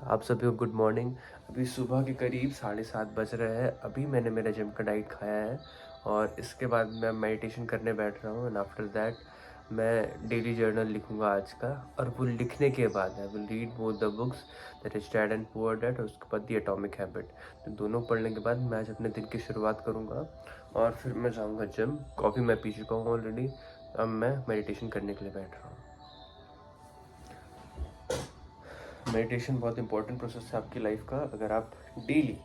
आप सभी को गुड मॉर्निंग। अभी सुबह के करीब 7:30 बज रहे हैं। अभी मैंने मेरा जिम का डाइट खाया है और इसके बाद मैं मेडिटेशन करने बैठ रहा हूँ एंड आफ्टर दैट मैं डेली जर्नल लिखूँगा आज का। और वो लिखने के बाद I will read both the books, that is dad and poor dad और उसके बाद द एटॉमिक हैबिट। तो दोनों पढ़ने के बाद मैं आज अपने दिन की शुरुआत करूँगा और फिर मैं जाऊँगा जिम। कॉफ़ी मैं पी चुका हूँ ऑलरेडी। अब मैं मेडिटेशन करने के लिए बैठ रहा हूँ। मेडिटेशन बहुत इंपॉर्टेंट प्रोसेस है आपकी लाइफ का। अगर आप डेली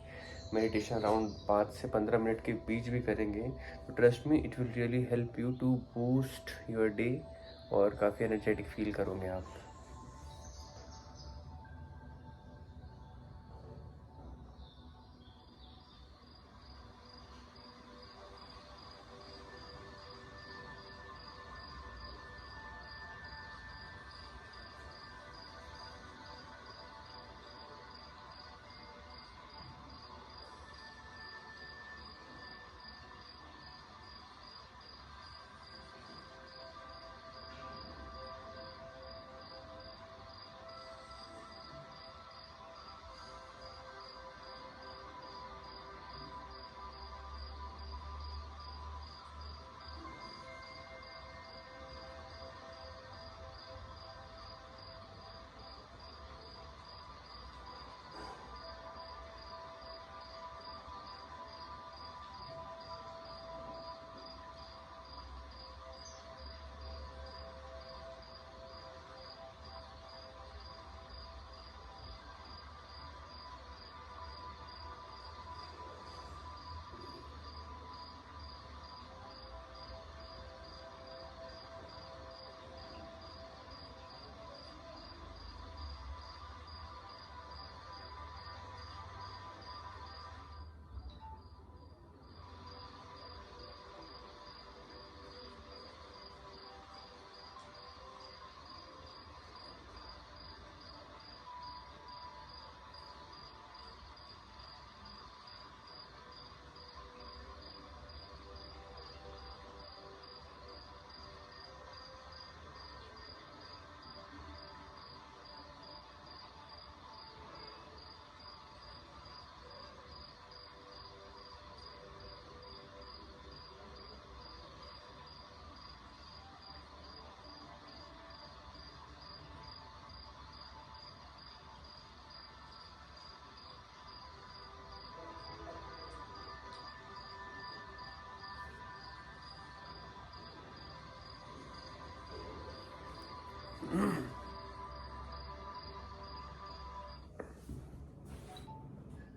मेडिटेशन अराउंड 5 से 15 मिनट के बीच भी करेंगे तो trust me it will really help you to boost your day और काफ़ी एनर्जेटिक फील करोगे आप।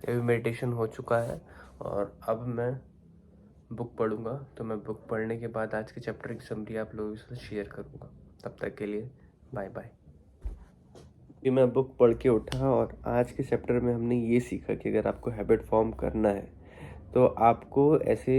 अभी मेडिटेशन हो चुका है और अब मैं बुक पढ़ूंगा। तो मैं बुक पढ़ने के बाद आज के चैप्टर की समरी आप लोगों के साथ शेयर करूंगा। तब तक के लिए बाय बाय। कि मैं बुक पढ़ के उठा और आज के चैप्टर में हमने ये सीखा कि अगर आपको हैबिट फॉर्म करना है तो आपको ऐसे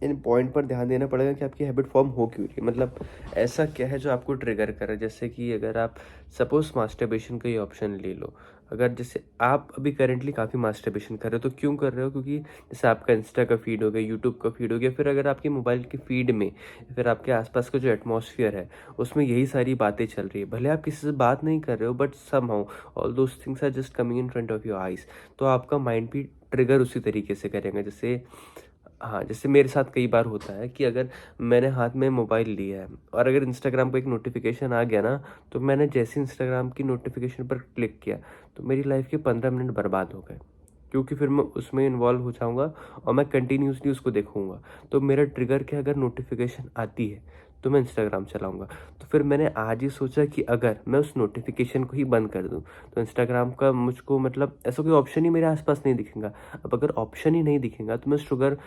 इन पॉइंट पर ध्यान देना पड़ेगा कि आपकी हैबिट फॉर्म हो क्यों रही है। मतलब ऐसा क्या है जो आपको ट्रिगर कर रहा है। जैसे कि अगर आप सपोज मास्टरबेशन का ही ऑप्शन ले लो। अगर जैसे आप अभी करेंटली काफ़ी मास्टरबेशन कर रहे हो तो क्यों कर रहे हो, क्योंकि जैसे आपका इंस्टा का फीड हो गया, यूट्यूब का फीड हो गया, फिर अगर आपके मोबाइल के फीड में फिर आपके आसपास का जो एटमॉस्फेयर है उसमें यही सारी बातें चल रही है। भले आप किसी से बात नहीं कर रहे हो but somehow all those things are just coming in front of your eyes. तो आपका माइंड भी ट्रिगर उसी तरीके से करेंगे। जैसे हाँ, जैसे मेरे साथ कई बार होता है कि अगर मैंने हाथ में मोबाइल लिया है और अगर इंस्टाग्राम का एक नोटिफिकेशन आ गया ना, तो मैंने जैसे इंस्टाग्राम की नोटिफिकेशन पर क्लिक किया तो मेरी लाइफ के 15 मिनट बर्बाद हो गए, क्योंकि फिर मैं उसमें इन्वॉल्व हो जाऊँगा और मैं कंटिन्यूसली उसको देखूँगा। तो मेरा ट्रिगर क्या, अगर नोटिफिकेशन आती है तो मैं इंस्टाग्राम चलाऊँगा। तो फिर मैंने आज ही सोचा कि अगर मैं उस नोटिफिकेशन को ही बंद कर दूँ तो इंस्टाग्राम का मुझको मतलब ऐसा कोई ऑप्शन ही मेरे आसपास नहीं दिखेगा। अब अगर ऑप्शन ही नहीं दिखेगा तो मैं शुगर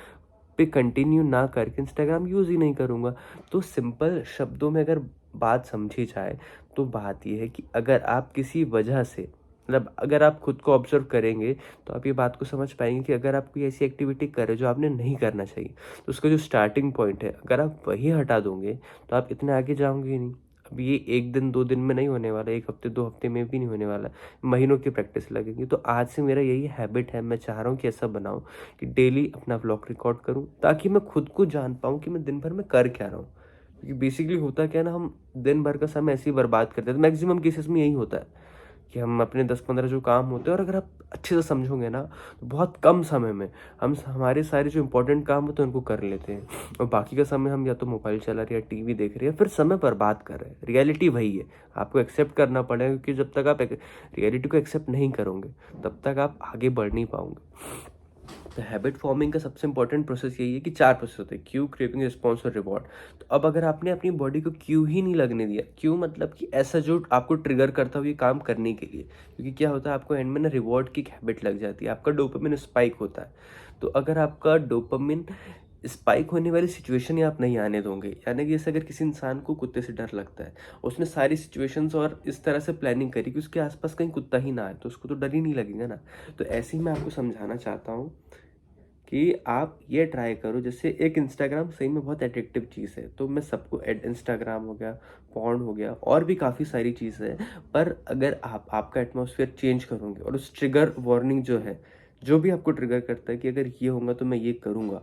पे कंटिन्यू ना करके इंस्टाग्राम यूज़ ही नहीं करूँगा। तो सिंपल शब्दों में अगर बात समझी जाए तो बात ये है कि अगर आप किसी वजह से मतलब अगर आप खुद को ऑब्जर्व करेंगे तो आप ये बात को समझ पाएंगे कि अगर आप कोई ऐसी एक्टिविटी कर रहे हो जो आपने नहीं करना चाहिए तो उसका जो स्टार्टिंग पॉइंट है अगर आप वही हटा दोगे तो आप इतने आगे जाओगे ही नहीं। अब ये 1 दिन 2 दिन में नहीं होने वाला, 1 हफ्ते 2 हफ्ते में भी नहीं होने वाला, महीनों की प्रैक्टिस लगेगी। तो आज से मेरा यही हैबिट है, मैं चाह रहा हूँ कि ऐसा बनाऊँ कि डेली अपना व्लॉग रिकॉर्ड करूँ ताकि मैं खुद को जान पाऊँ कि मैं दिन भर में कर क्या रहा हूँ। क्योंकि बेसिकली होता क्या है ना, हम दिन भर का समय ऐसे ही बर्बाद करते हैं। तो मैक्सिमम केसेस में यही होता है कि हम अपने 10-15 जो काम होते हैं, और अगर आप अच्छे से समझोगे ना तो बहुत कम समय में हम हमारे सारे जो इंपॉर्टेंट काम होते हैं उनको कर लेते हैं, और बाकी का समय हम या तो मोबाइल चला रहे हैं या टीवी देख रहे हैं, फिर समय बर्बाद कर रहे हैं। रियलिटी वही है, आपको एक्सेप्ट करना पड़ेगा, क्योंकि जब तक आप रियलिटी को एक्सेप्ट नहीं करोगे तब तक आप आगे बढ़ नहीं पाओगे। तो हैबिट फॉर्मिंग का सबसे इंपॉर्टेंट प्रोसेस यही है कि 4 प्रोसेस होते हैं: क्यू, क्रेविंग, रिस्पॉन्स और रिवॉर्ड। तो अब अगर आपने अपनी बॉडी को क्यू ही नहीं लगने दिया, क्यू मतलब कि ऐसा जो आपको ट्रिगर करता हो ये काम करने के लिए, क्योंकि क्या होता है आपको एंड में ना रिवॉर्ड की हैबिट लग जाती है, आपका डोपामिन स्पाइक होता है। तो अगर आपका डोपामिन स्पाइक होने वाली सिचुएशन ही आप नहीं आने दोगे, यानी कि जैसे अगर किसी इंसान को कुत्ते से डर लगता है, उसने सारी सिचुएशंस और इस तरह से प्लानिंग करी कि उसके आसपास कहीं कुत्ता ही ना आए, तो उसको तो डर ही नहीं लगेगा ना। तो ऐसे ही मैं आपको समझाना चाहता हूँ कि आप ये ट्राई करो। जैसे एक इंस्टाग्राम सही में बहुत एडिक्टिव चीज़ है, तो मैं सबको इंस्टाग्राम हो गया, पॉर्न हो गया, और भी काफ़ी सारी चीज़ें हैं, पर अगर आप आपका एटमॉस्फेयर चेंज करोगे और उस ट्रिगर वार्निंग जो है, जो भी आपको ट्रिगर करता है कि अगर ये होगा तो मैं ये करूँगा,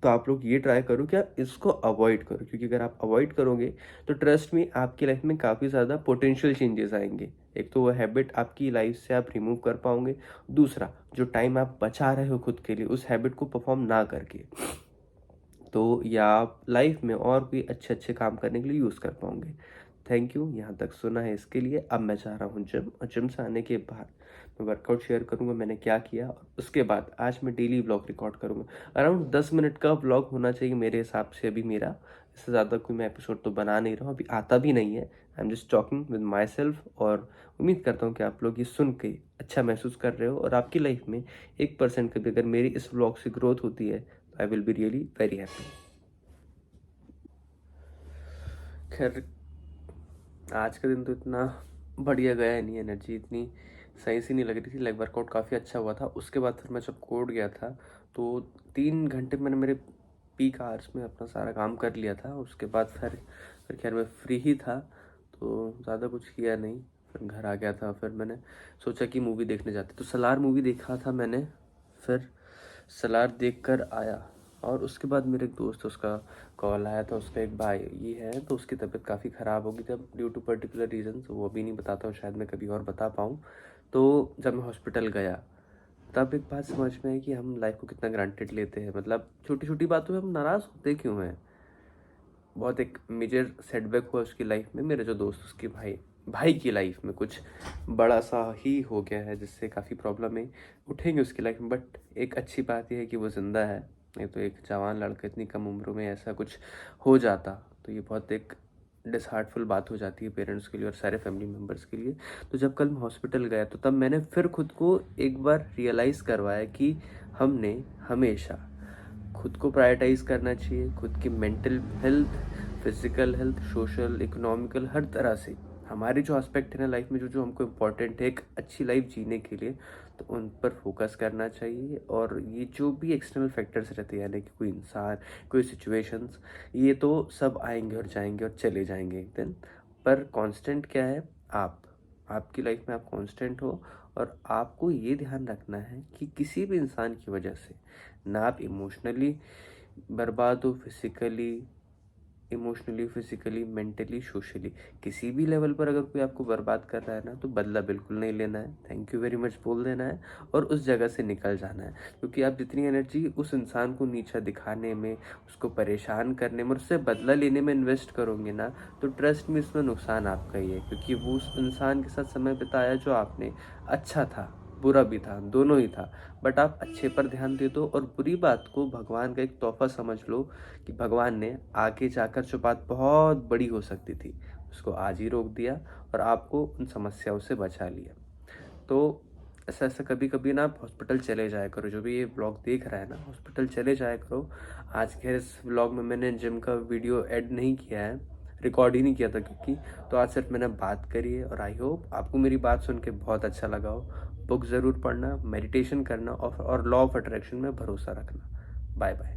तो आप लोग ये ट्राई करो कि आप इसको अवॉइड करो, क्योंकि अगर आप अवॉइड करोगे तो ट्रस्ट में आपकी लाइफ में काफ़ी ज़्यादा पोटेंशियल चेंजेस आएंगे। एक तो वो हैबिट आपकी लाइफ से आप रिमूव कर पाओगे, दूसरा जो टाइम आप बचा रहे हो खुद के लिए उस हैबिट को परफॉर्म ना करके, तो या आप लाइफ में और भी अच्छे अच्छे काम करने के लिए यूज़ कर पाओगे। थैंक यू, यहाँ तक सुना है इसके लिए। अब मैं जा रहा हूँ जिम, और जिम से आने के बाद मैं वर्कआउट शेयर करूँगा मैंने क्या किया, और उसके बाद आज मैं डेली व्लॉग रिकॉर्ड करूँगा। अराउंड 10 मिनट का व्लॉग होना चाहिए मेरे हिसाब से अभी मेरा, इससे ज़्यादा कोई मैं एपिसोड तो बना नहीं रहा हूँ, अभी आता भी नहीं है। I am just talking with my self, और उम्मीद करता हूँ कि आप लोग ये सुन के अच्छा महसूस कर रहे हो, और आपकी लाइफ में 1% का भी अगर मेरी इस व्लॉग से ग्रोथ होती है तो I will be really very happy. खैर, आज का दिन तो इतना बढ़िया गया नहीं, एनर्जी इतनी सही से नहीं लग रही थी। लाइक वर्कआउट काफ़ी अच्छा हुआ था। उसके बाद फिर मैं जब कोर्ट गया था तो 3 घंटे मैंने मेरे पीक आवर्स में अपना सारा काम कर लिया था। उसके बाद फिर खैर मैं फ्री ही था, तो ज़्यादा कुछ किया नहीं, फिर घर आ गया था। फिर मैंने सोचा कि मूवी देखने जाते, तो सलार मूवी देखा था मैंने। फिर सलार देख कर आया, और उसके बाद मेरे एक दोस्त, उसका कॉल आया था, उसका एक भाई ये है, तो उसकी तबीयत काफ़ी ख़राब हो गई थी ड्यू टू पर्टिकुलर रीजंस, वो अभी नहीं बताता हूँ, शायद मैं कभी और बता पाऊँ। तो जब मैं हॉस्पिटल गया तब एक बात समझ में आई कि हम लाइफ को कितना ग्रांटेड लेते हैं। मतलब छोटी छोटी बातों में हम नाराज़ होते क्यों हैं। बहुत एक मेजर सेटबैक हुआ उसकी लाइफ में, मेरा जो दोस्त, उसके भाई की लाइफ में कुछ बड़ा सा ही हो गया है, जिससे काफ़ी प्रॉब्लम उठेंगे उसकी लाइफ में। बट एक अच्छी बात यह है कि वो ज़िंदा है, नहीं तो एक जवान लड़का इतनी कम उम्र में ऐसा कुछ हो जाता तो ये बहुत एक डिसहार्टफुल बात हो जाती है पेरेंट्स के लिए और सारे फैमिली मेम्बर्स के लिए। तो जब कल मैं हॉस्पिटल गया तो तब मैंने फिर खुद को एक बार रियलाइज़ करवाया कि हमने हमेशा खुद को प्रायोरिटाइज करना चाहिए। खुद की mental health, physical health, social, economical, हर तरह से हमारे जो एस्पेक्ट है ना लाइफ में, जो जो हमको इम्पोर्टेंट है एक अच्छी लाइफ जीने के लिए, तो उन पर फोकस करना चाहिए। और ये जो भी एक्सटर्नल फैक्टर्स रहते हैं, यानी कि कोई इंसान, कोई सिचुएशंस, ये तो सब आएंगे और जाएंगे और चले जाएंगे एक दिन, पर कांस्टेंट क्या है, आपकी लाइफ में आप कांस्टेंट हो। और आपको ये ध्यान रखना है कि किसी भी इंसान की वजह से ना आप इमोशनली बर्बाद हो, फिजिकली, मेंटली, सोशली, किसी भी लेवल पर अगर कोई आपको बर्बाद कर रहा है ना, तो बदला बिल्कुल नहीं लेना है, थैंक यू वेरी मच बोल देना है और उस जगह से निकल जाना है। क्योंकि आप जितनी एनर्जी उस इंसान को नीचा दिखाने में, उसको परेशान करने में, उससे बदला लेने में इन्वेस्ट करोगे ना, तो ट्रस्ट में इसमें नुकसान आपका ही है। क्योंकि वो उस इंसान के साथ समय बिताया जो आपने, अच्छा था, बुरा भी था, दोनों ही था, बट आप अच्छे पर ध्यान दे दो और बुरी बात को भगवान का एक तोहफा समझ लो कि भगवान ने आगे जाकर जो बात बहुत बड़ी हो सकती थी उसको आज ही रोक दिया और आपको उन समस्याओं से बचा लिया। तो ऐसा ऐसा कभी कभी ना आप हॉस्पिटल चले जाया करो। जो भी ये ब्लॉग देख रहा है ना, हॉस्पिटल चले जाया करो। आज के इस ब्लॉग में मैंने जिम का वीडियो ऐड नहीं किया है, रिकॉर्ड ही नहीं किया था, क्योंकि तो आज सिर्फ मैंने बात करी है। और आई होप आपको मेरी बात सुन के बहुत अच्छा लगा हो। बुक ज़रूर पढ़ना, मेडिटेशन करना और लॉ ऑफ अट्रैक्शन में भरोसा रखना। Bye bye.